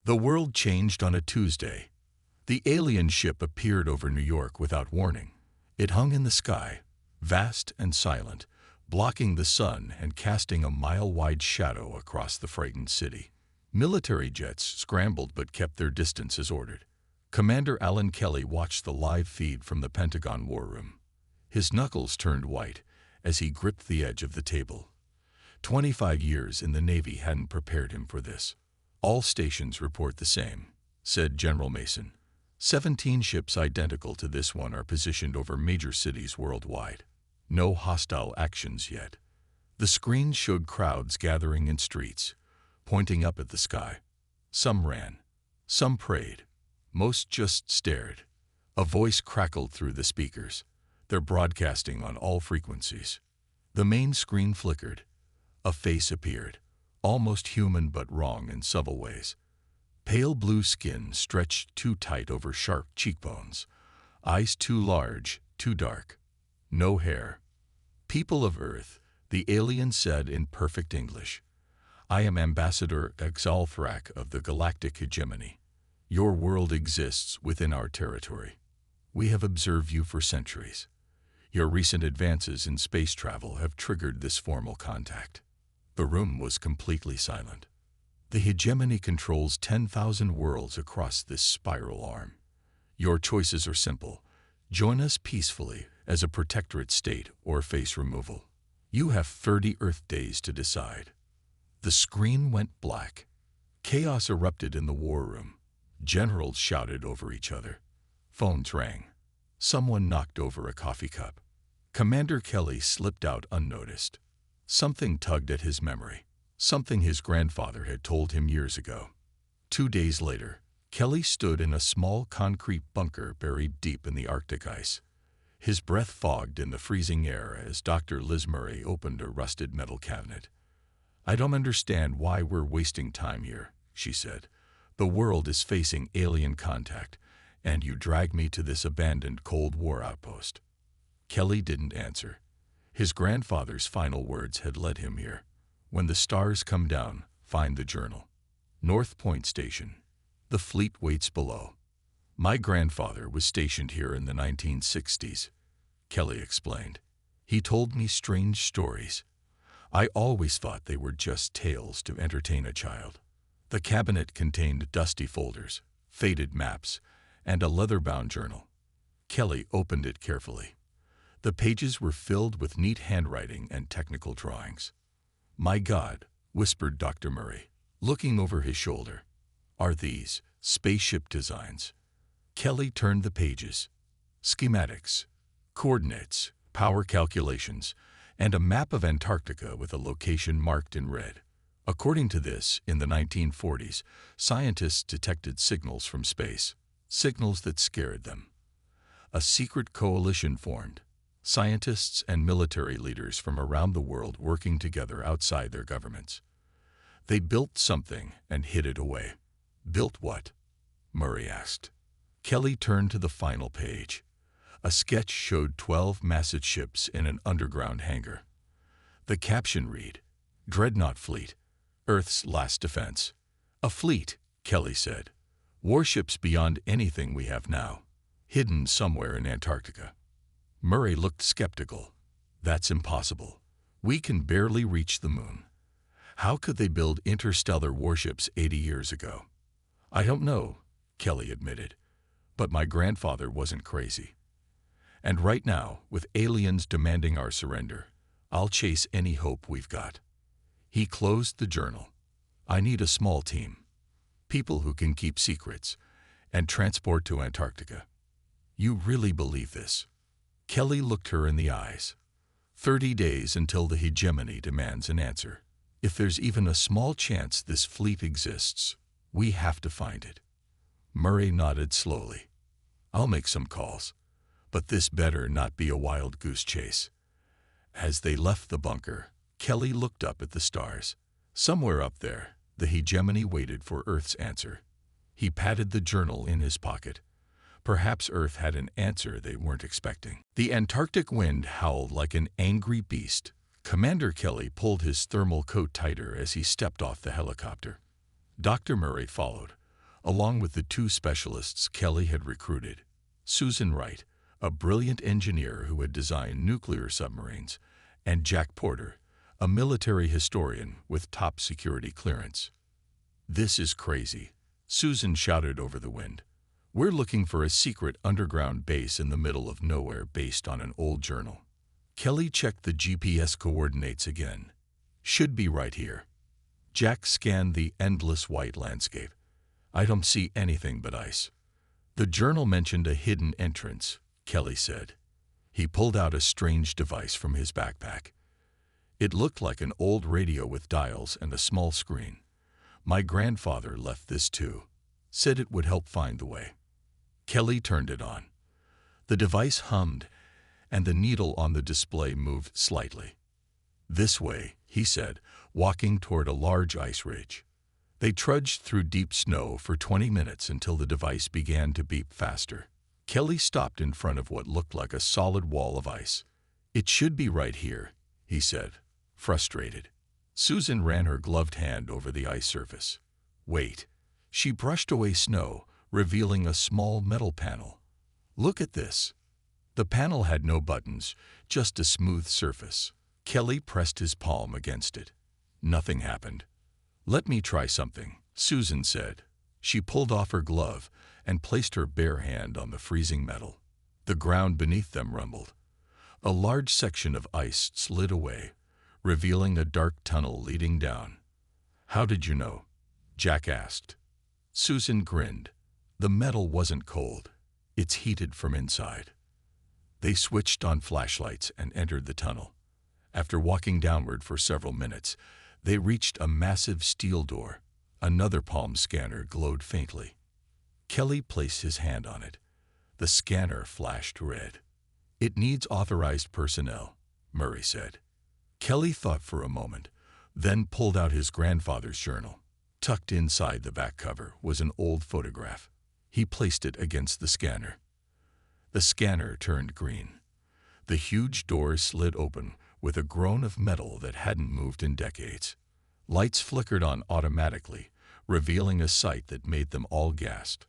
The world changed on a Tuesday. The alien ship appeared over New York without warning. It hung in the sky, vast and silent, blocking the sun and casting a mile-wide shadow across the frightened city. Military jets scrambled but kept their distance as ordered. Commander Alan Kelly watched the live feed from the Pentagon war room. His knuckles turned white as he gripped the edge of the table. 25 years in the Navy hadn't prepared him for this. "All stations report the same," said General Mason. 17 ships identical to this one are positioned over major cities worldwide. No hostile actions yet. The screen showed crowds gathering in streets, pointing up at the sky. Some ran, some prayed, most just stared. A voice crackled through the speakers. They're broadcasting on all frequencies. The main screen flickered. A face appeared, almost human but wrong in subtle ways. Pale blue skin stretched too tight over sharp cheekbones. Eyes too large, too dark. No hair. "People of Earth," the alien said in perfect English. "I am Ambassador Exalthrak of the Galactic Hegemony. Your world exists within our territory. We have observed you for centuries. Your recent advances in space travel have triggered this formal contact." The room was completely silent. "The hegemony controls 10,000 worlds across this spiral arm. Your choices are simple. Join us peacefully as a protectorate state or face removal. You have 30 Earth days to decide." The screen went black. Chaos erupted in the war room. Generals shouted over each other. Phones rang. Someone knocked over a coffee cup. Commander Kelly slipped out unnoticed. Something tugged at his memory. Something his grandfather had told him years ago. 2 days later, Kelly stood in a small concrete bunker buried deep in the Arctic ice. His breath fogged in the freezing air as Dr. Liz Murray opened a rusted metal cabinet. "I don't understand why we're wasting time here," she said. "The world is facing alien contact, and you drag me to this abandoned Cold War outpost." Kelly didn't answer. His grandfather's final words had led him here. "When the stars come down, find the journal. North Point Station. The fleet waits below." "My grandfather was stationed here in the 1960s, Kelly explained. "He told me strange stories. I always thought they were just tales to entertain a child." The cabinet contained dusty folders, faded maps, and a leather-bound journal. Kelly opened it carefully. The pages were filled with neat handwriting and technical drawings. "My God," whispered Dr. Murray, looking over his shoulder. "Are these spaceship designs?" Kelly turned the pages. Schematics, coordinates, power calculations, and a map of Antarctica with a location marked in red. According to this, in the 1940s, scientists detected signals from space, signals that scared them. A secret coalition formed, scientists and military leaders from around the world working together outside their governments. They built something and hid it away. "Built what?" Murray asked. Kelly turned to the final page. A sketch showed 12 massive ships in an underground hangar. The caption read, "Dreadnought Fleet, Earth's Last Defense." "A fleet," Kelly said. "Warships beyond anything we have now, hidden somewhere in Antarctica." Murray looked skeptical. "That's impossible. We can barely reach the moon. How could they build interstellar warships 80 years ago?" "I don't know," Kelly admitted. "But my grandfather wasn't crazy. And right now, with aliens demanding our surrender, I'll chase any hope we've got." He closed the journal. "I need a small team. People who can keep secrets and transport to Antarctica." "You really believe this?" Kelly looked her in the eyes. 30 days until the hegemony demands an answer. If there's even a small chance this fleet exists, we have to find it." Murray nodded slowly. "I'll make some calls, but this better not be a wild goose chase." As they left the bunker, Kelly looked up at the stars. Somewhere up there, the hegemony waited for Earth's answer. He patted the journal in his pocket. Perhaps Earth had an answer they weren't expecting. The Antarctic wind howled like an angry beast. Commander Kelly pulled his thermal coat tighter as he stepped off the helicopter. Dr. Murray followed, along with the two specialists Kelly had recruited. Susan Wright, a brilliant engineer who had designed nuclear submarines, and Jack Porter, a military historian with top security clearance. "This is crazy," Susan shouted over the wind. "We're looking for a secret underground base in the middle of nowhere based on an old journal." Kelly checked the GPS coordinates again. "Should be right here." Jack scanned the endless white landscape. "I don't see anything but ice." "The journal mentioned a hidden entrance," Kelly said. He pulled out a strange device from his backpack. It looked like an old radio with dials and a small screen. "My grandfather left this too. Said it would help find the way." Kelly turned it on. The device hummed, and the needle on the display moved slightly. "This way," he said, walking toward a large ice ridge. They trudged through deep snow for 20 minutes until the device began to beep faster. Kelly stopped in front of what looked like a solid wall of ice. "It should be right here," he said, frustrated. Susan ran her gloved hand over the ice surface. "Wait." She brushed away snow, revealing a small metal panel. "Look at this." The panel had no buttons, just a smooth surface. Kelly pressed his palm against it. Nothing happened. "Let me try something," Susan said. She pulled off her glove and placed her bare hand on the freezing metal. The ground beneath them rumbled. A large section of ice slid away, revealing a dark tunnel leading down. "How did you know?" Jack asked. Susan grinned. "The metal wasn't cold. It's heated from inside." They switched on flashlights and entered the tunnel. After walking downward for several minutes, they reached a massive steel door. Another palm scanner glowed faintly. Kelly placed his hand on it. The scanner flashed red. "It needs authorized personnel," Murray said. Kelly thought for a moment, then pulled out his grandfather's journal. Tucked inside the back cover was an old photograph. He placed it against the scanner. The scanner turned green. The huge door slid open with a groan of metal that hadn't moved in decades. Lights flickered on automatically, revealing a sight that made them all gasp.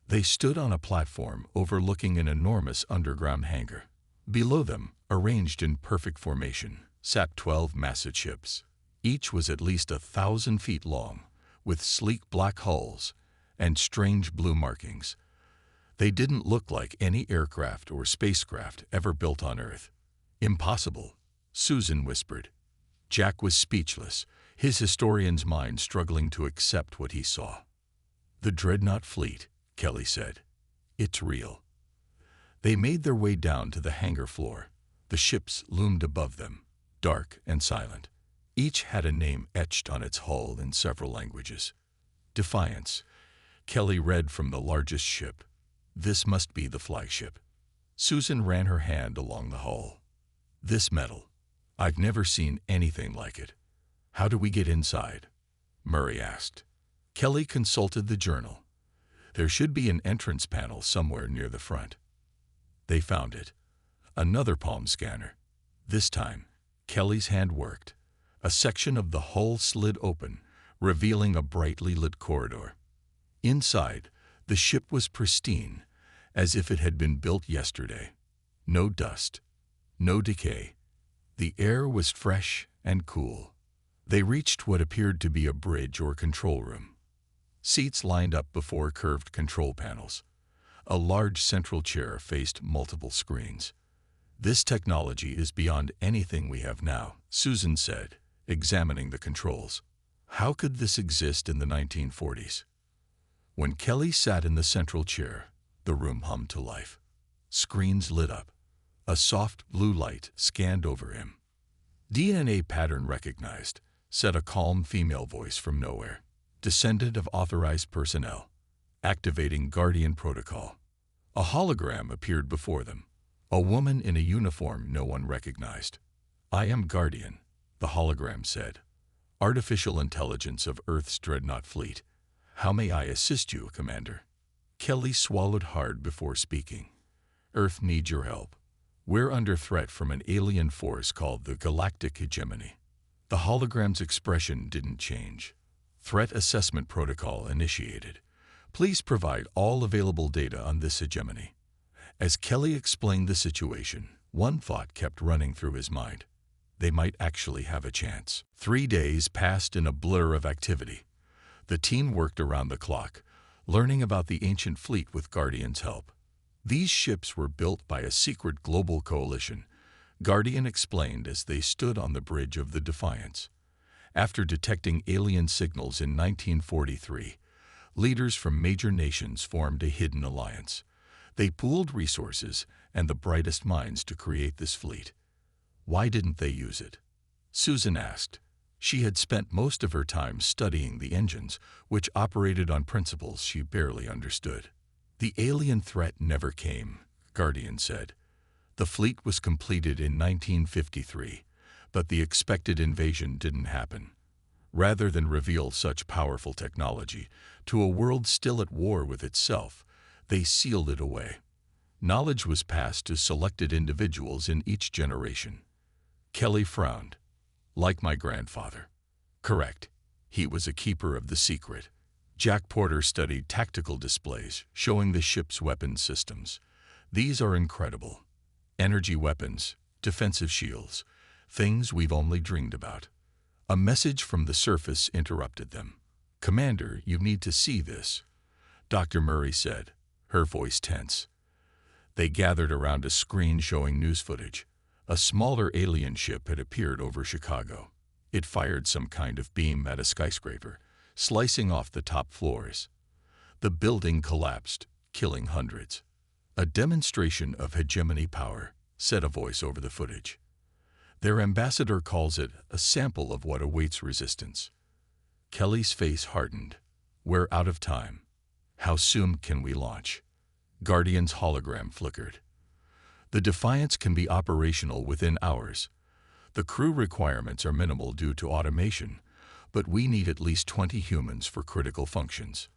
They stood on a platform overlooking an enormous underground hangar. Below them, arranged in perfect formation, sat 12 massive ships. Each was at least 1,000 feet long, with sleek black hulls and strange blue markings. They didn't look like any aircraft or spacecraft ever built on Earth. "Impossible," Susan whispered. Jack was speechless, his historian's mind struggling to accept what he saw. "The Dreadnought fleet," Kelly said. "It's real." They made their way down to the hangar floor. The ships loomed above them, dark and silent. Each had a name etched on its hull in several languages. "Defiance," Kelly read from the largest ship. "This must be the flagship." Susan ran her hand along the hull. "This metal. I've never seen anything like it." "How do we get inside?" Murray asked. Kelly consulted the journal. "There should be an entrance panel somewhere near the front." They found it. Another palm scanner. This time, Kelly's hand worked. A section of the hull slid open, revealing a brightly lit corridor. Inside, the ship was pristine, as if it had been built yesterday. No dust, no decay. The air was fresh and cool. They reached what appeared to be a bridge or control room. Seats lined up before curved control panels. A large central chair faced multiple screens. "This technology is beyond anything we have now," Susan said, examining the controls. "How could this exist in the 1940s? When Kelly sat in the central chair, the room hummed to life. Screens lit up. A soft blue light scanned over him. "DNA pattern recognized," said a calm female voice from nowhere. "Descendant of authorized personnel. Activating Guardian Protocol." A hologram appeared before them. A woman in a uniform no one recognized. "I am Guardian," the hologram said. "Artificial intelligence of Earth's Dreadnought fleet. How may I assist you, Commander?" Kelly swallowed hard before speaking. "Earth needs your help. We're under threat from an alien force called the Galactic Hegemony." The hologram's expression didn't change. "Threat assessment protocol initiated. Please provide all available data on this hegemony. As Kelly explained the situation, one thought kept running through his mind. They might actually have a chance. 3 days passed in a blur of activity. The team worked around the clock, learning about the ancient fleet with Guardian's help. These ships were built by a secret global coalition, Guardian explained as they stood on the bridge of the Defiance. After detecting alien signals in 1943, leaders from major nations formed a hidden alliance. They pooled resources and the brightest minds to create this fleet. Why didn't they use it? Susan asked. She had spent most of her time studying the engines, which operated on principles she barely understood. The alien threat never came, Guardian said. The fleet was completed in 1953, but the expected invasion didn't happen. Rather than reveal such powerful technology to a world still at war with itself, they sealed it away. Knowledge was passed to selected individuals in each generation. Kelly frowned. Like my grandfather. Correct. He was a keeper of the secret. Jack Porter studied tactical displays showing the ship's weapon systems. These are incredible. Energy weapons, defensive shields, things we've only dreamed about. A message from the surface interrupted them. Commander, you need to see this, Dr. Murray said, her voice tense. They gathered around a screen showing news footage. A smaller alien ship had appeared over Chicago. It fired some kind of beam at a skyscraper, slicing off the top floors. The building collapsed, killing hundreds. A demonstration of hegemony power, said a voice over the footage. Their ambassador calls it a sample of what awaits resistance. Kelly's face hardened. We're out of time. How soon can we launch? Guardian's hologram flickered. The Defiance can be operational within hours. The crew requirements are minimal due to automation, but we need at least 20 humans for critical functions.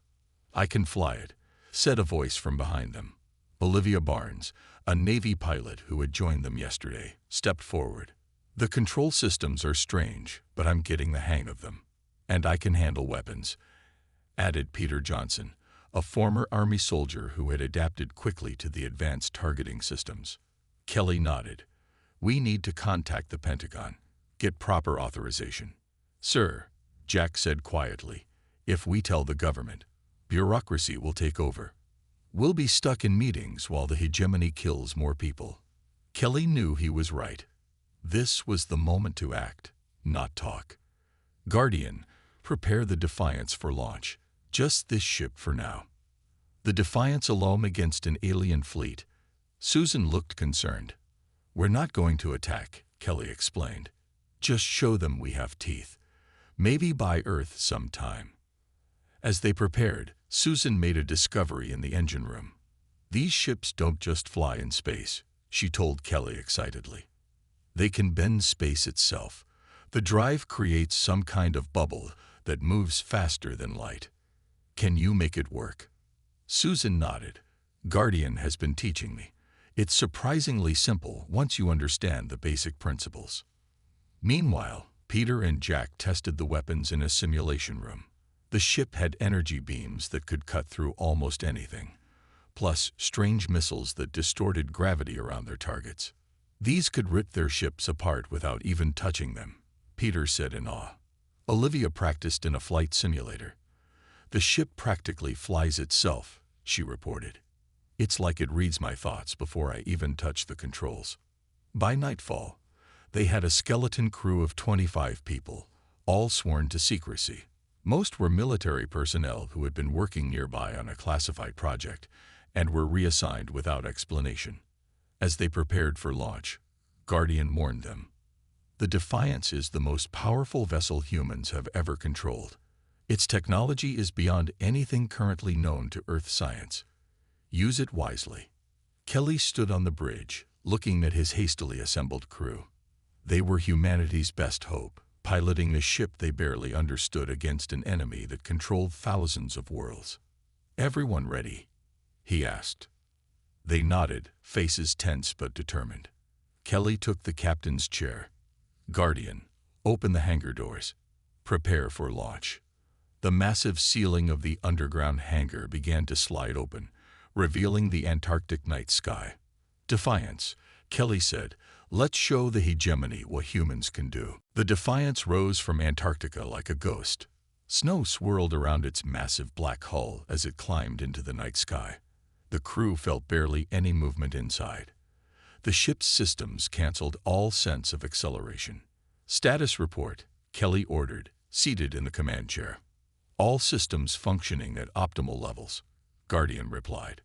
I can fly it, said a voice from behind them. Olivia Barnes, a Navy pilot who had joined them yesterday, stepped forward. The control systems are strange, but I'm getting the hang of them. And I can handle weapons, added Peter Johnson, a former Army soldier who had adapted quickly to the advanced targeting systems. Kelly nodded. We need to contact the Pentagon, get proper authorization. Sir, Jack said quietly, if we tell the government, bureaucracy will take over. We'll be stuck in meetings while the hegemony kills more people. Kelly knew he was right. This was the moment to act, not talk. Guardian, prepare the Defiance for launch. Just this ship for now. The Defiance alone against an alien fleet. Susan looked concerned. We're not going to attack, Kelly explained. Just show them we have teeth. Maybe buy Earth sometime. As they prepared, Susan made a discovery in the engine room. These ships don't just fly in space, she told Kelly excitedly. They can bend space itself. The drive creates some kind of bubble that moves faster than light. Can you make it work? Susan nodded. Guardian has been teaching me. It's surprisingly simple once you understand the basic principles. Meanwhile, Peter and Jack tested the weapons in a simulation room. The ship had energy beams that could cut through almost anything, plus strange missiles that distorted gravity around their targets. These could rip their ships apart without even touching them, Peter said in awe. Olivia practiced in a flight simulator. The ship practically flies itself, she reported. It's like it reads my thoughts before I even touch the controls. By nightfall, they had a skeleton crew of 25 people, all sworn to secrecy. Most were military personnel who had been working nearby on a classified project and were reassigned without explanation. As they prepared for launch, Guardian warned them. The Defiance is the most powerful vessel humans have ever controlled. Its technology is beyond anything currently known to Earth science. Use it wisely. Kelly stood on the bridge, looking at his hastily assembled crew. They were humanity's best hope, piloting a ship they barely understood against an enemy that controlled thousands of worlds. Everyone ready? He asked. They nodded, faces tense but determined. Kelly took the captain's chair. Guardian, open the hangar doors. Prepare for launch. The massive ceiling of the underground hangar began to slide open, revealing the Antarctic night sky. "Defiance," Kelly said. "Let's show the hegemony what humans can do." The Defiance rose from Antarctica like a ghost. Snow swirled around its massive black hull as it climbed into the night sky. The crew felt barely any movement inside. The ship's systems canceled all sense of acceleration. "Status report," Kelly ordered, seated in the command chair. "All systems functioning at optimal levels," Guardian replied.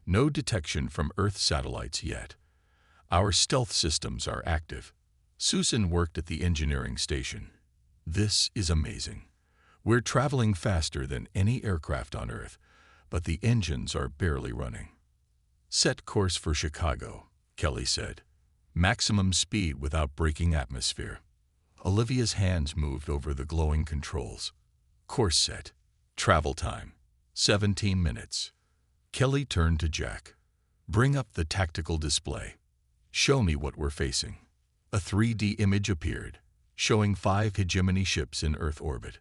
"No detection from Earth satellites yet. Our stealth systems are active." Susan worked at the engineering station. "This is amazing. We're traveling faster than any aircraft on Earth, but the engines are barely running." "Set course for Chicago," Kelly said. "Maximum speed without breaking atmosphere." Olivia's hands moved over the glowing controls. "Course set. Travel time, 17 minutes. Kelly turned to Jack. "Bring up the tactical display. Show me what we're facing." A 3D image appeared, showing 5 hegemony ships in Earth orbit.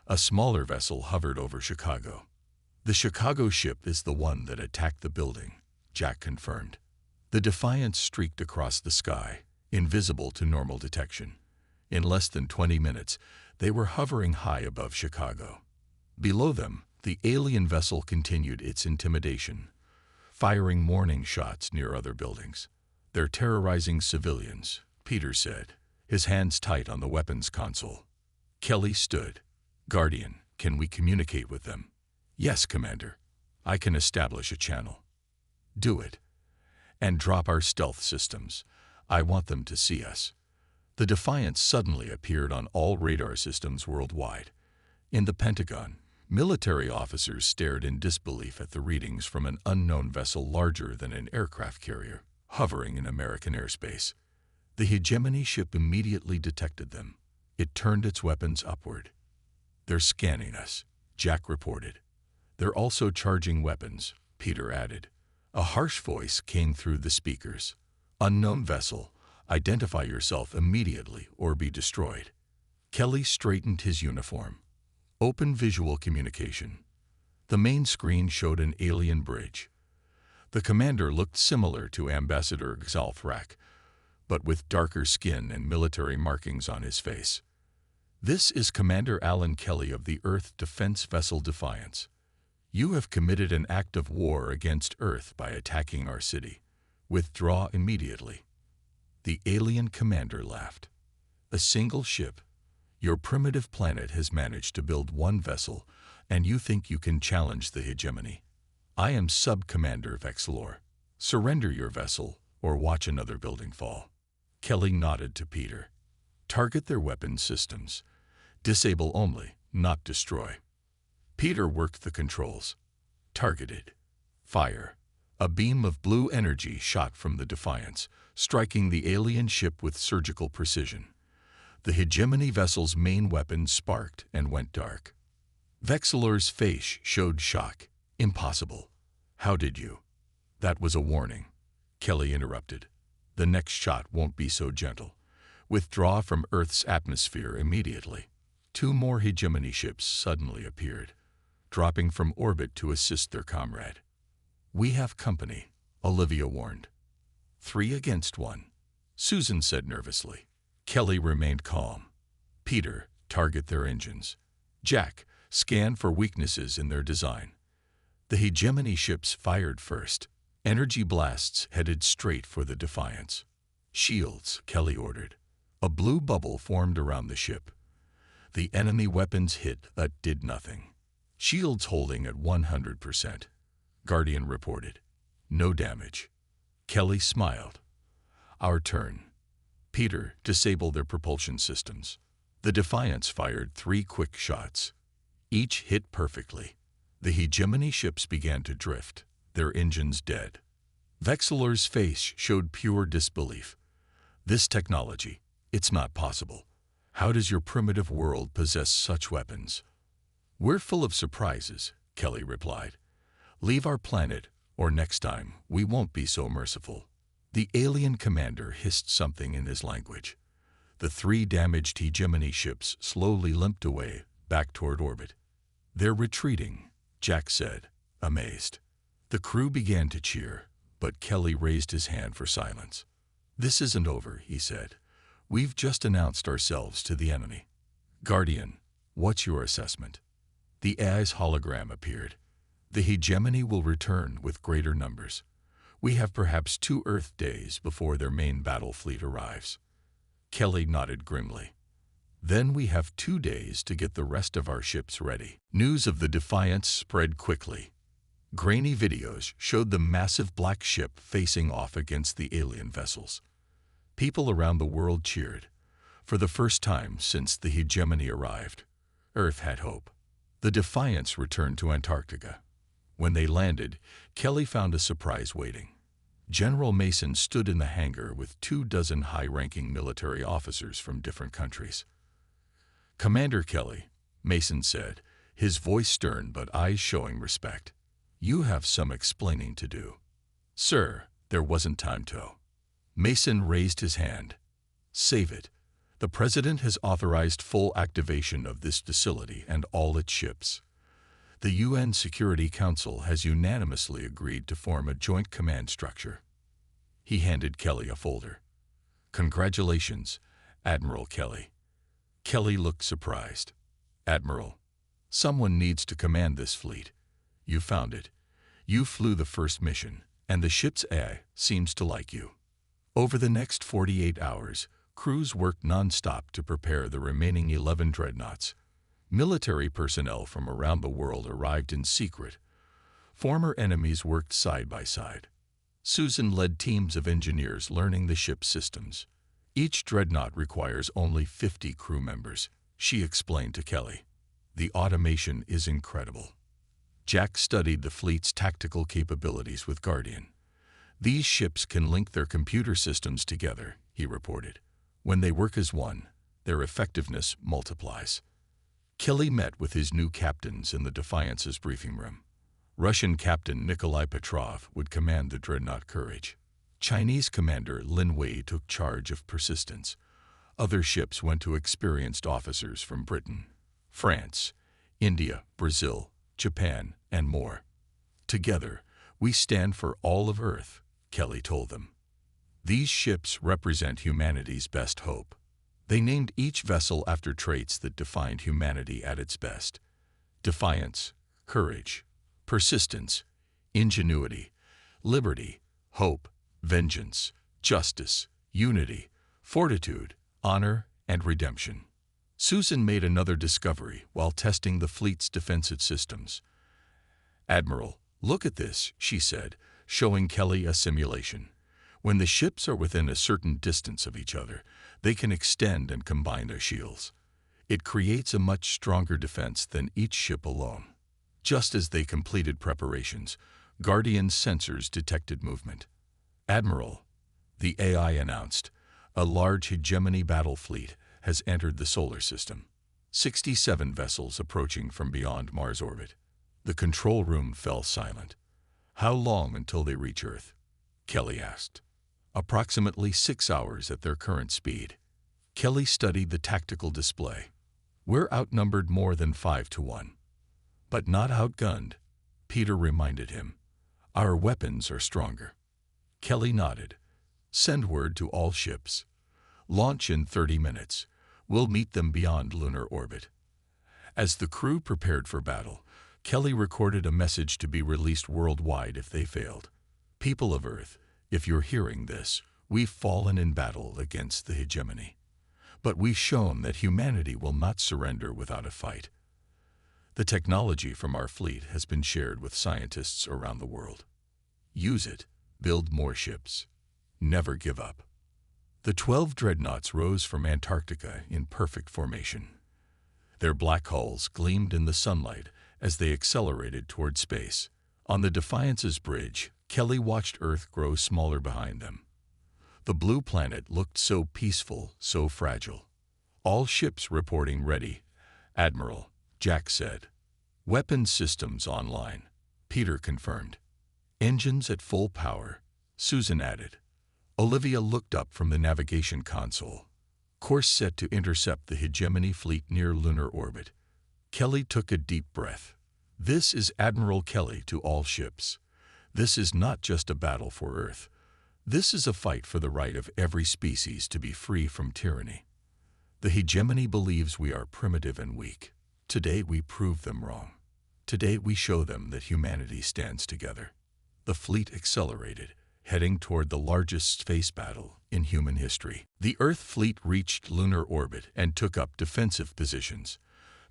A smaller vessel hovered over Chicago. "The Chicago ship is the one that attacked the building," Jack confirmed. The Defiance streaked across the sky, invisible to normal detection. In less than 20 minutes, they were hovering high above Chicago. Below them, the alien vessel continued its intimidation, firing warning shots near other buildings. "They're terrorizing civilians," Peter said, his hands tight on the weapons console. Kelly stood. "Guardian, can we communicate with them?" "Yes, Commander. I can establish a channel." "Do it. And drop our stealth systems. I want them to see us." The Defiance suddenly appeared on all radar systems worldwide. In the Pentagon, military officers stared in disbelief at the readings from an unknown vessel larger than an aircraft carrier, hovering in American airspace. The hegemony ship immediately detected them. It turned its weapons upward. "They're scanning us," Jack reported. "They're also charging weapons," Peter added. A harsh voice came through the speakers. "Unknown vessel. Identify yourself immediately or be destroyed." Kelly straightened his uniform. Open visual communication. The main screen showed an alien bridge. The commander looked similar to Ambassador Xalfrak, but with darker skin and military markings on his face. "This is Commander Alan Kelly of the Earth Defense Vessel Defiance. You have committed an act of war against Earth by attacking our city. Withdraw immediately." The alien commander laughed. "A single ship. Your primitive planet has managed to build one vessel, and you think you can challenge the hegemony. I am Sub-Commander Vexilor. Surrender your vessel or watch another building fall." Kelly nodded to Peter. "Target their weapons systems. Disable only, not destroy." Peter worked the controls. Targeted. Fire. A beam of blue energy shot from the Defiance, striking the alien ship with surgical precision. The hegemony vessel's main weapon sparked and went dark. Vexilor's face showed shock. "Impossible. How did you?" "That was a warning," Kelly interrupted. "The next shot won't be so gentle. Withdraw from Earth's atmosphere immediately." 2 more hegemony ships suddenly appeared, dropping from orbit to assist their comrade. "We have company," Olivia warned. 3 against 1, Susan said nervously. Kelly remained calm. "Peter, target their engines. Jack, scan for weaknesses in their design." The hegemony ships fired first. Energy blasts headed straight for the Defiance. "Shields," Kelly ordered. A blue bubble formed around the ship. The enemy weapons hit but did nothing. "Shields holding at 100%, Guardian reported. "No damage." Kelly smiled. "Our turn. Peter, disable their propulsion systems." The Defiance fired 3 quick shots. Each hit perfectly. The hegemony ships began to drift, their engines dead. Vexilor's face showed pure disbelief. "This technology, it's not possible. How does your primitive world possess such weapons?" "We're full of surprises," Kelly replied. "Leave our planet, or next time we won't be so merciful." The alien commander hissed something in his language. The 3 damaged hegemony ships slowly limped away, back toward orbit. "They're retreating," Jack said, amazed. The crew began to cheer, but Kelly raised his hand for silence. "This isn't over," he said. "We've just announced ourselves to the enemy. Guardian, what's your assessment?" The AI's hologram appeared. "The hegemony will return with greater numbers. We have perhaps 2 Earth days before their main battle fleet arrives." Kelly nodded grimly. "Then we have 2 days to get the rest of our ships ready." News of the Defiance spread quickly. Grainy videos showed the massive black ship facing off against the alien vessels. People around the world cheered. For the first time since the hegemony arrived, Earth had hope. The Defiance returned to Antarctica. When they landed, Kelly found a surprise waiting. General Mason stood in the hangar with 24 high-ranking military officers from different countries. "Commander Kelly," Mason said, his voice stern but eyes showing respect, "you have some explaining to do." "Sir, there wasn't time to." Mason raised his hand. "Save it. The President has authorized full activation of this facility and all its ships. The UN Security Council has unanimously agreed to form a joint command structure." He handed Kelly a folder. "Congratulations, Admiral Kelly." Kelly looked surprised. "Admiral, someone needs to command this fleet. You found it. You flew the first mission, and the ship's AI seems to like you." Over the next 48 hours, crews worked non-stop to prepare the remaining 11 dreadnoughts. Military personnel from around the world arrived in secret. Former enemies worked side by side. Susan led teams of engineers learning the ship's systems. "Each dreadnought requires only 50 crew members," she explained to Kelly. "The automation is incredible." Jack studied the fleet's tactical capabilities with Guardian. "These ships can link their computer systems together," he reported. "When they work as one, their effectiveness multiplies." Kelly met with his new captains in the Defiance's briefing room. Russian Captain Nikolai Petrov would command the dreadnought Courage. Chinese Commander Lin Wei took charge of Persistence. Other ships went to experienced officers from Britain, France, India, Brazil, Japan, and more. "Together, we stand for all of Earth," Kelly told them. "These ships represent humanity's best hope." They named each vessel after traits that defined humanity at its best: defiance, courage, persistence, ingenuity, liberty, hope, vengeance, justice, unity, fortitude, honor, and redemption. Susan made another discovery while testing the fleet's defensive systems. "Admiral, look at this," she said, showing Kelly a simulation. "When the ships are within a certain distance of each other, they can extend and combine their shields. It creates a much stronger defense than each ship alone." Just as they completed preparations, Guardian's sensors detected movement. "Admiral," the AI announced, "a large hegemony battle fleet has entered the solar system. 67 vessels approaching from beyond Mars orbit." The control room fell silent. "How long until they reach Earth?" Kelly asked. "Approximately 6 hours at their current speed." Kelly studied the tactical display. "We're outnumbered more than 5 to 1. But not outgunned," Peter reminded him. "Our weapons are stronger." Kelly nodded. "Send word to all ships. Launch in 30 minutes. We'll meet them beyond lunar orbit." As the crew prepared for battle, Kelly recorded a message to be released worldwide if they failed. "People of Earth, if you're hearing this, we've fallen in battle against the hegemony. But we've shown that humanity will not surrender without a fight. The technology from our fleet has been shared with scientists around the world. Use it, build more ships. Never give up." The 12 dreadnoughts rose from Antarctica in perfect formation. Their black hulls gleamed in the sunlight as they accelerated toward space. On the Defiance's bridge, Kelly watched Earth grow smaller behind them. The blue planet looked so peaceful, so fragile. "All ships reporting ready, Admiral," Jack said. "Weapons systems online," Peter confirmed. "Engines at full power," Susan added. Olivia looked up from the navigation console. "Course set to intercept the hegemony fleet near lunar orbit." Kelly took a deep breath. This is Admiral Kelly to all ships. This is not just a battle for Earth. This is a fight for the right of every species to be free from tyranny. The hegemony believes we are primitive and weak. Today we prove them wrong. Today we show them that humanity stands together. The fleet accelerated, heading toward the largest space battle in human history. The Earth fleet reached lunar orbit and took up defensive positions.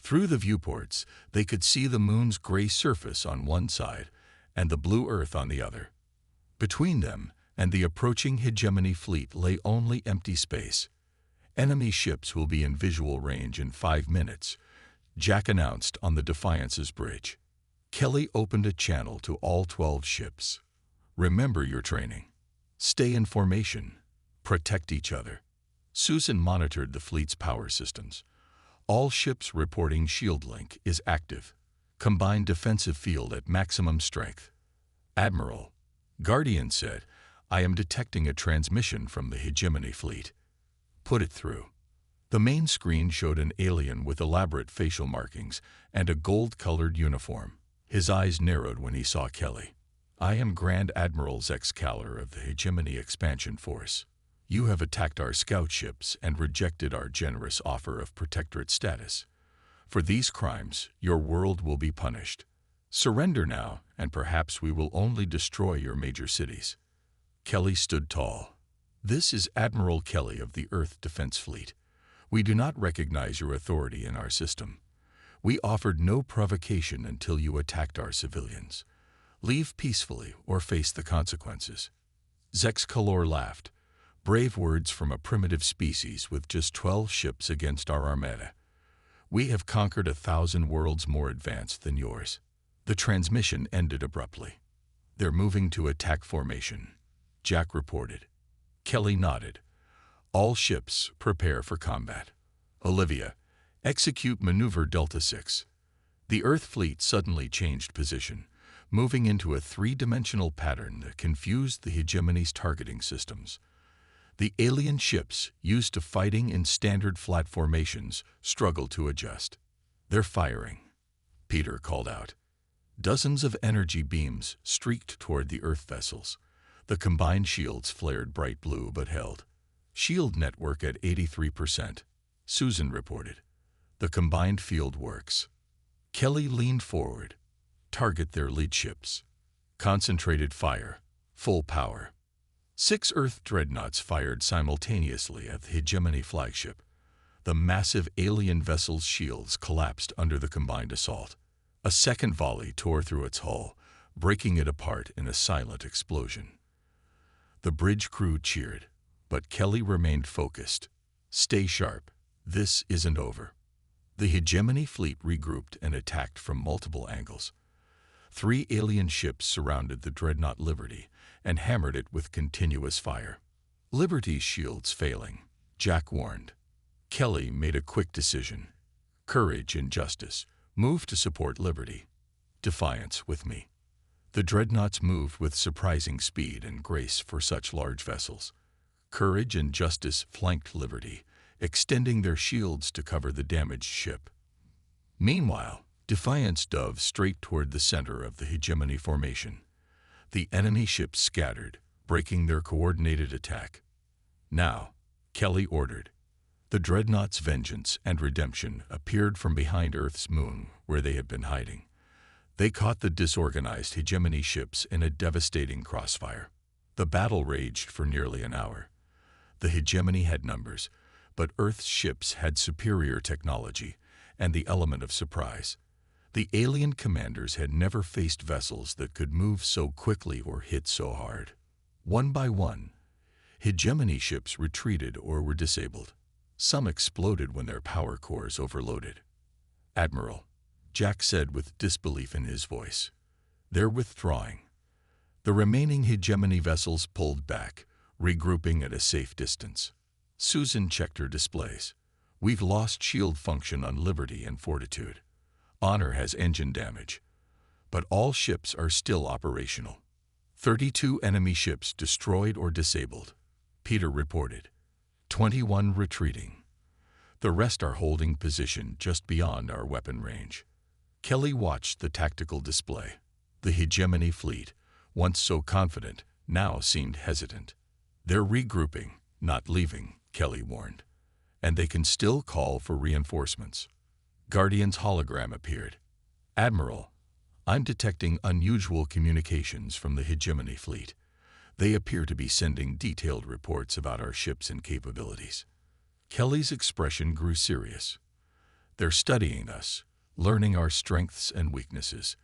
Through the viewports, they could see the moon's gray surface on one side and the blue Earth on the other. Between them and the approaching hegemony fleet lay only empty space. Enemy ships will be in visual range in 5 minutes, Jack announced on the Defiance's bridge. Kelly opened a channel to all 12 ships. Remember your training. Stay in formation. Protect each other. Susan monitored the fleet's power systems. All ships reporting shield link is active. Combined defensive field at maximum strength. Admiral, Guardian said, I am detecting a transmission from the hegemony fleet. Put it through. The main screen showed an alien with elaborate facial markings and a gold-colored uniform. His eyes narrowed when he saw Kelly. I am Grand Admiral Zexcaler of the Hegemony Expansion Force. You have attacked our scout ships and rejected our generous offer of protectorate status. For these crimes, your world will be punished. Surrender now, and perhaps we will only destroy your major cities. Kelly stood tall. This is Admiral Kelly of the Earth Defense Fleet. We do not recognize your authority in our system. We offered no provocation until you attacked our civilians. Leave peacefully or face the consequences. Zexcaler laughed. Brave words from a primitive species with just 12 ships against our armada. We have conquered 1,000 worlds more advanced than yours. The transmission ended abruptly. They're moving to attack formation, Jack reported. Kelly nodded. All ships prepare for combat. Olivia, execute maneuver Delta 6. The Earth fleet suddenly changed position, moving into a 3-dimensional pattern that confused the hegemony's targeting systems. The alien ships, used to fighting in standard flat formations, struggled to adjust. They're firing, Peter called out. Dozens of energy beams streaked toward the Earth vessels. The combined shields flared bright blue but held. Shield network at 83%, Susan reported. The combined field works. Kelly leaned forward. Target their lead ships. Concentrated fire. Full power. 6 Earth dreadnoughts fired simultaneously at the hegemony flagship. The massive alien vessel's shields collapsed under the combined assault. A second volley tore through its hull, breaking it apart in a silent explosion. The bridge crew cheered, but Kelly remained focused. Stay sharp. This isn't over. The hegemony fleet regrouped and attacked from multiple angles. 3 alien ships surrounded the Dreadnought Liberty and hammered it with continuous fire. Liberty's shields failing, Jack warned. Kelly made a quick decision. Courage and justice. Move to support Liberty. Defiance with me. The dreadnoughts moved with surprising speed and grace for such large vessels. Courage and justice flanked Liberty, extending their shields to cover the damaged ship. Meanwhile, Defiance dove straight toward the center of the hegemony formation. The enemy ships scattered, breaking their coordinated attack. Now, Kelly ordered. The Dreadnought's vengeance and redemption appeared from behind Earth's moon, where they had been hiding. They caught the disorganized hegemony ships in a devastating crossfire. The battle raged for nearly an hour. The hegemony had numbers, but Earth's ships had superior technology and the element of surprise. The alien commanders had never faced vessels that could move so quickly or hit so hard. One by one, hegemony ships retreated or were disabled. Some exploded when their power cores overloaded. Admiral, Jack said with disbelief in his voice. They're withdrawing. The remaining hegemony vessels pulled back, regrouping at a safe distance. Susan checked her displays. We've lost shield function on Liberty and Fortitude. Honor has engine damage, but all ships are still operational. 32 enemy ships destroyed or disabled, Peter reported. 21 retreating. The rest are holding position just beyond our weapon range. Kelly watched the tactical display. The hegemony fleet, once so confident, now seemed hesitant. They're regrouping, not leaving, Kelly warned. And they can still call for reinforcements. Guardian's hologram appeared. Admiral, I'm detecting unusual communications from the hegemony fleet. They appear to be sending detailed reports about our ships and capabilities. Kelly's expression grew serious. They're studying us, learning our strengths and weaknesses.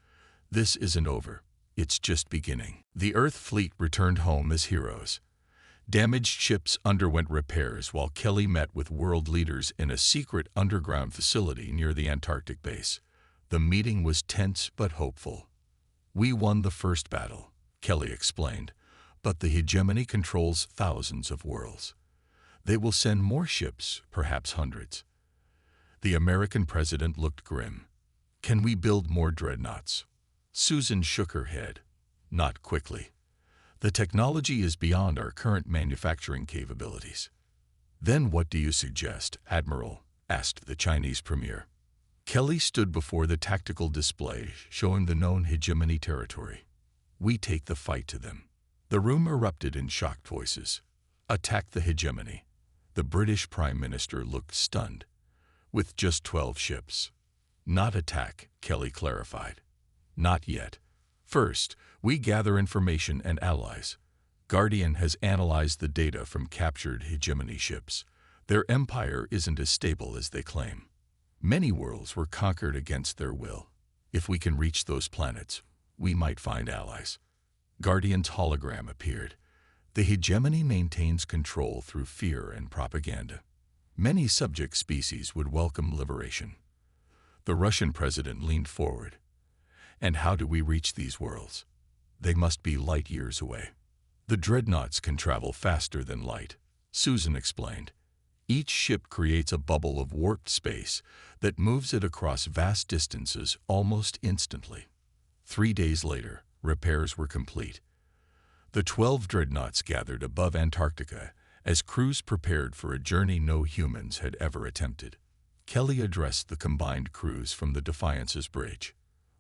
This isn't over. It's just beginning. The Earth fleet returned home as heroes. Damaged ships underwent repairs while Kelly met with world leaders in a secret underground facility near the Antarctic base. The meeting was tense but hopeful. We won the first battle, Kelly explained, but the hegemony controls thousands of worlds. They will send more ships, perhaps hundreds. The American president looked grim. Can we build more dreadnoughts? Susan shook her head. Not quickly. The technology is beyond our current manufacturing capabilities. Then what do you suggest, Admiral? Asked the Chinese premier. Kelly stood before the tactical display showing the known hegemony territory. We take the fight to them. The room erupted in shocked voices. Attack the hegemony. The British Prime Minister looked stunned. With just 12 ships. Not attack, Kelly clarified. Not yet. First, we gather information and allies. Guardian has analyzed the data from captured hegemony ships. Their empire isn't as stable as they claim. Many worlds were conquered against their will. If we can reach those planets, we might find allies. Guardian's hologram appeared. The hegemony maintains control through fear and propaganda. Many subject species would welcome liberation. The Russian president leaned forward. And how do we reach these worlds? They must be light years away. The dreadnoughts can travel faster than light, Susan explained. Each ship creates a bubble of warped space that moves it across vast distances almost instantly. 3 days later, repairs were complete. The 12 dreadnoughts gathered above Antarctica as crews prepared for a journey no humans had ever attempted. Kelly addressed the combined crews from the Defiance's bridge.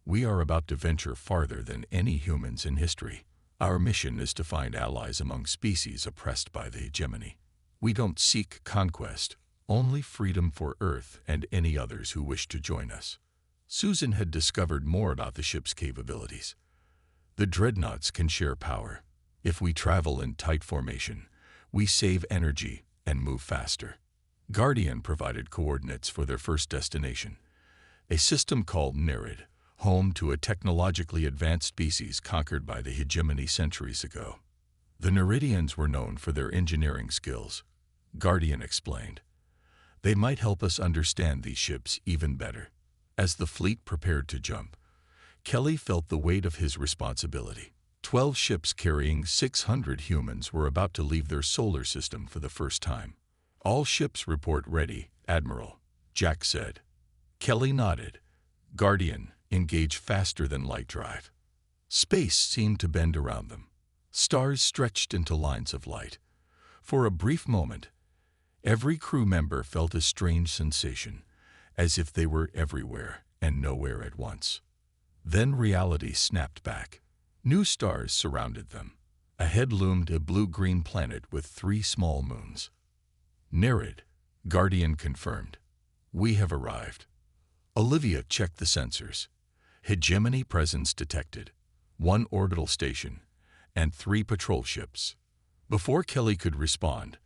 We are about to venture farther than any humans in history. Our mission is to find allies among species oppressed by the hegemony. We don't seek conquest, only freedom for Earth and any others who wish to join us. Susan had discovered more about the ship's capabilities. The dreadnoughts can share power. If we travel in tight formation, we save energy and move faster. Guardian provided coordinates for their first destination, a system called Nerid, home to a technologically advanced species conquered by the hegemony centuries ago. The Neridians were known for their engineering skills, Guardian explained. They might help us understand these ships even better. As the fleet prepared to jump, Kelly felt the weight of his responsibility. 12 ships carrying 600 humans were about to leave their solar system for the first time. All ships report ready, Admiral, Jack said. Kelly nodded. Guardian, engage faster than light drive. Space seemed to bend around them. Stars stretched into lines of light. For a brief moment, every crew member felt a strange sensation, as if they were everywhere and nowhere at once. Then reality snapped back. New stars surrounded them. Ahead loomed a blue-green planet with 3 small moons. Nerid, Guardian confirmed. We have arrived. Olivia checked the sensors. Hegemony presence detected. 1 orbital station and 3 patrol ships. Before Kelly could respond,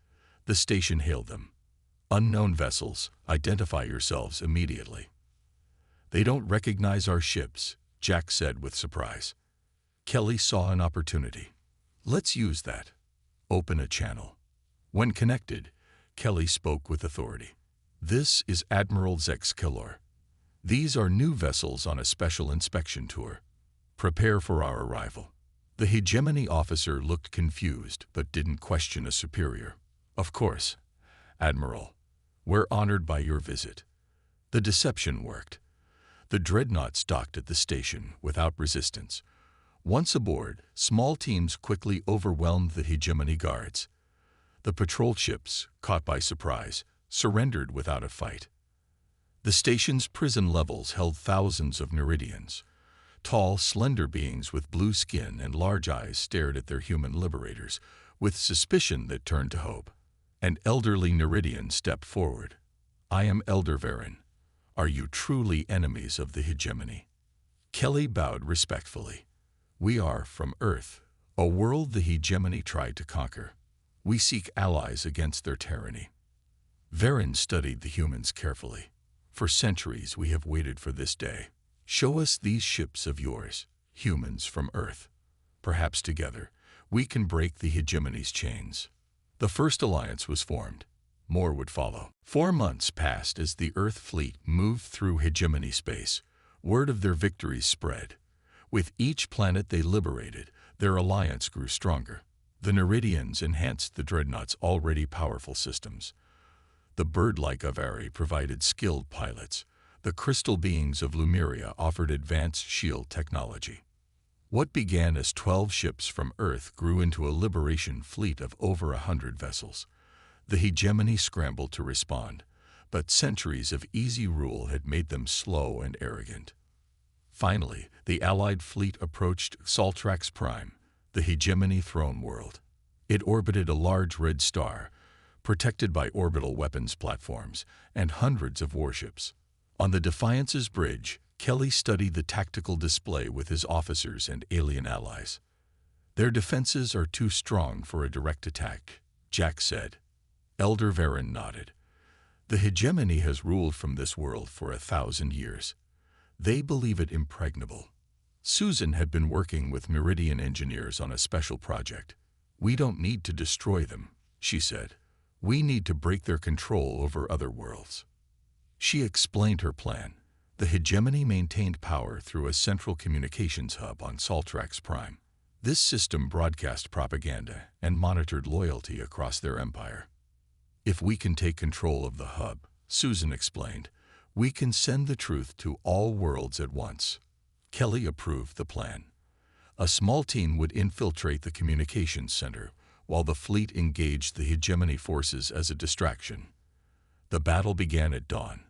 the station hailed them. Unknown vessels, identify yourselves immediately. They don't recognize our ships, Jack said with surprise. Kelly saw an opportunity. Let's use that. Open a channel. When connected, Kelly spoke with authority. This is Admiral Zex Killor. These are new vessels on a special inspection tour. Prepare for our arrival. The hegemony officer looked confused but didn't question a superior. Of course, Admiral. We're honored by your visit. The deception worked. The dreadnoughts docked at the station without resistance. Once aboard, small teams quickly overwhelmed the hegemony guards. The patrol ships, caught by surprise, surrendered without a fight. The station's prison levels held thousands of Neridians. Tall, slender beings with blue skin and large eyes stared at their human liberators with suspicion that turned to hope. An elderly Neridian stepped forward. "I am Elder Varen. Are you truly enemies of the hegemony?" Kelly bowed respectfully. "We are from Earth, a world the hegemony tried to conquer. We seek allies against their tyranny." Varen studied the humans carefully. "For centuries we have waited for this day. Show us these ships of yours, humans from Earth. Perhaps together we can break the hegemony's chains." The first alliance was formed. More would follow. 4 months passed as the Earth fleet moved through hegemony space. Word of their victories spread. With each planet they liberated, their alliance grew stronger. The Neridians enhanced the Dreadnought's already powerful systems. The bird-like Avari provided skilled pilots. The crystal beings of Lumeria offered advanced shield technology. What began as 12 ships from Earth grew into a liberation fleet of over 100 vessels. The hegemony scrambled to respond, but centuries of easy rule had made them slow and arrogant. Finally, the Allied fleet approached Saltrax Prime, the hegemony throne world. It orbited a large red star, protected by orbital weapons platforms and hundreds of warships. On the Defiance's bridge, Kelly studied the tactical display with his officers and alien allies. "Their defenses are too strong for a direct attack," Jack said. Elder Varen nodded. "The hegemony has ruled from this world for 1,000 years. They believe it impregnable." Susan had been working with Meridian engineers on a special project. "We don't need to destroy them," she said. "We need to break their control over other worlds." She explained her plan. The hegemony maintained power through a central communications hub on Saltrax Prime. This system broadcast propaganda and monitored loyalty across their empire. "If we can take control of the hub," Susan explained, "we can send the truth to all worlds at once." Kelly approved the plan. A small team would infiltrate the communications center, while the fleet engaged the hegemony forces as a distraction. The battle began at dawn.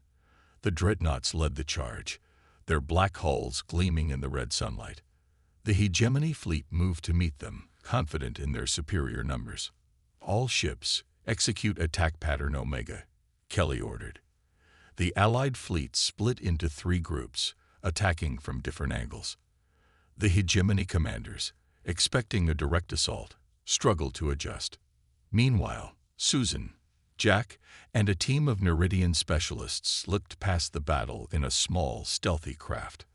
The Dreadnoughts led the charge, their black hulls gleaming in the red sunlight. The hegemony fleet moved to meet them, confident in their superior numbers. "All ships, execute attack pattern Omega," Kelly ordered. The Allied fleet split into 3 groups, attacking from different angles. The hegemony commanders, expecting a direct assault, struggled to adjust. Meanwhile, Susan, Jack, and a team of Neridian specialists slipped past the battle in a small, stealthy craft.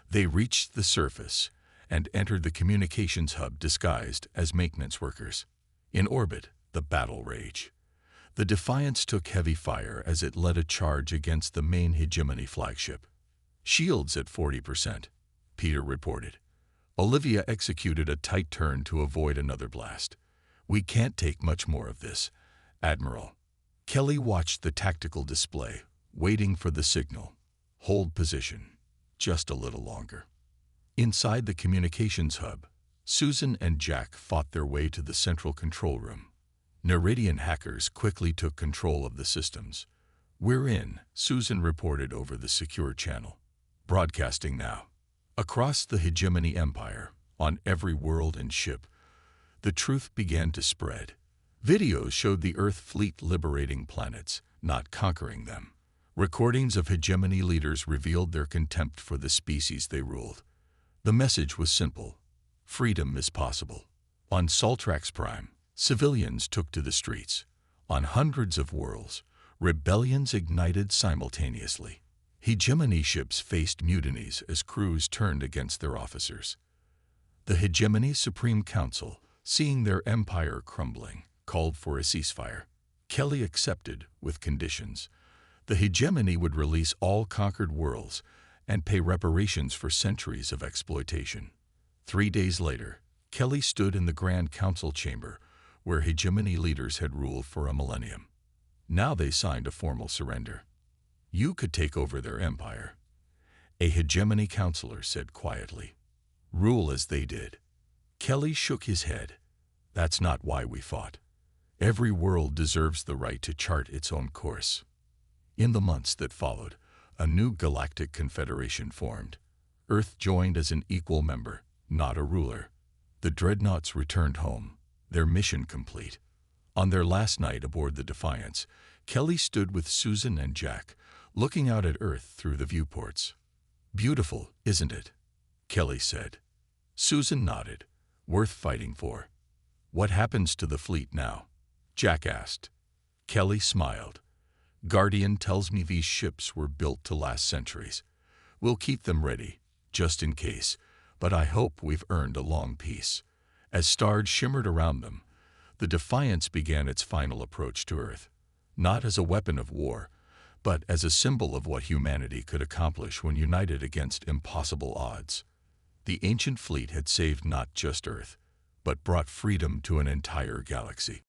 They reached the surface and entered the communications hub disguised as maintenance workers. In orbit, the battle raged. The Defiance took heavy fire as it led a charge against the main hegemony flagship. "Shields at 40%, Peter reported. Olivia executed a tight turn to avoid another blast. "We can't take much more of this, Admiral." Kelly watched the tactical display, waiting for the signal. "Hold position. Just a little longer." Inside the communications hub, Susan and Jack fought their way to the central control room. Neridian hackers quickly took control of the systems. "We're in," Susan reported over the secure channel. "Broadcasting now." Across the hegemony empire, on every world and ship, the truth began to spread. Videos showed the Earth fleet liberating planets, not conquering them. Recordings of hegemony leaders revealed their contempt for the species they ruled. The message was simple: freedom is possible. On Saltrax Prime, civilians took to the streets. On hundreds of worlds, rebellions ignited simultaneously. Hegemony ships faced mutinies as crews turned against their officers. The hegemony Supreme Council, seeing their empire crumbling, called for a ceasefire. Kelly accepted, with conditions. The hegemony would release all conquered worlds and pay reparations for centuries of exploitation. 3 days later, Kelly stood in the Grand Council chamber, where hegemony leaders had ruled for a millennium. Now they signed a formal surrender. "You could take over their empire," a hegemony counselor said quietly. "Rule as they did." Kelly shook his head. "That's not why we fought. Every world deserves the right to chart its own course. In the months that followed, a new galactic confederation formed. Earth joined as an equal member, not a ruler. The Dreadnoughts returned home, their mission complete. On their last night aboard the Defiance, Kelly stood with Susan and Jack, looking out at Earth through the viewports. "Beautiful, isn't it?" Kelly said. Susan nodded. "Worth fighting for." "What happens to the fleet now?" Jack asked. Kelly smiled. "Guardian tells me these ships were built to last centuries. We'll keep them ready, just in case, but I hope we've earned a long peace." As stars shimmered around them, the Defiance began its final approach to Earth, not as a weapon of war, but as a symbol of what humanity could accomplish when united against impossible odds. The ancient fleet had saved not just Earth, but brought freedom to an entire galaxy.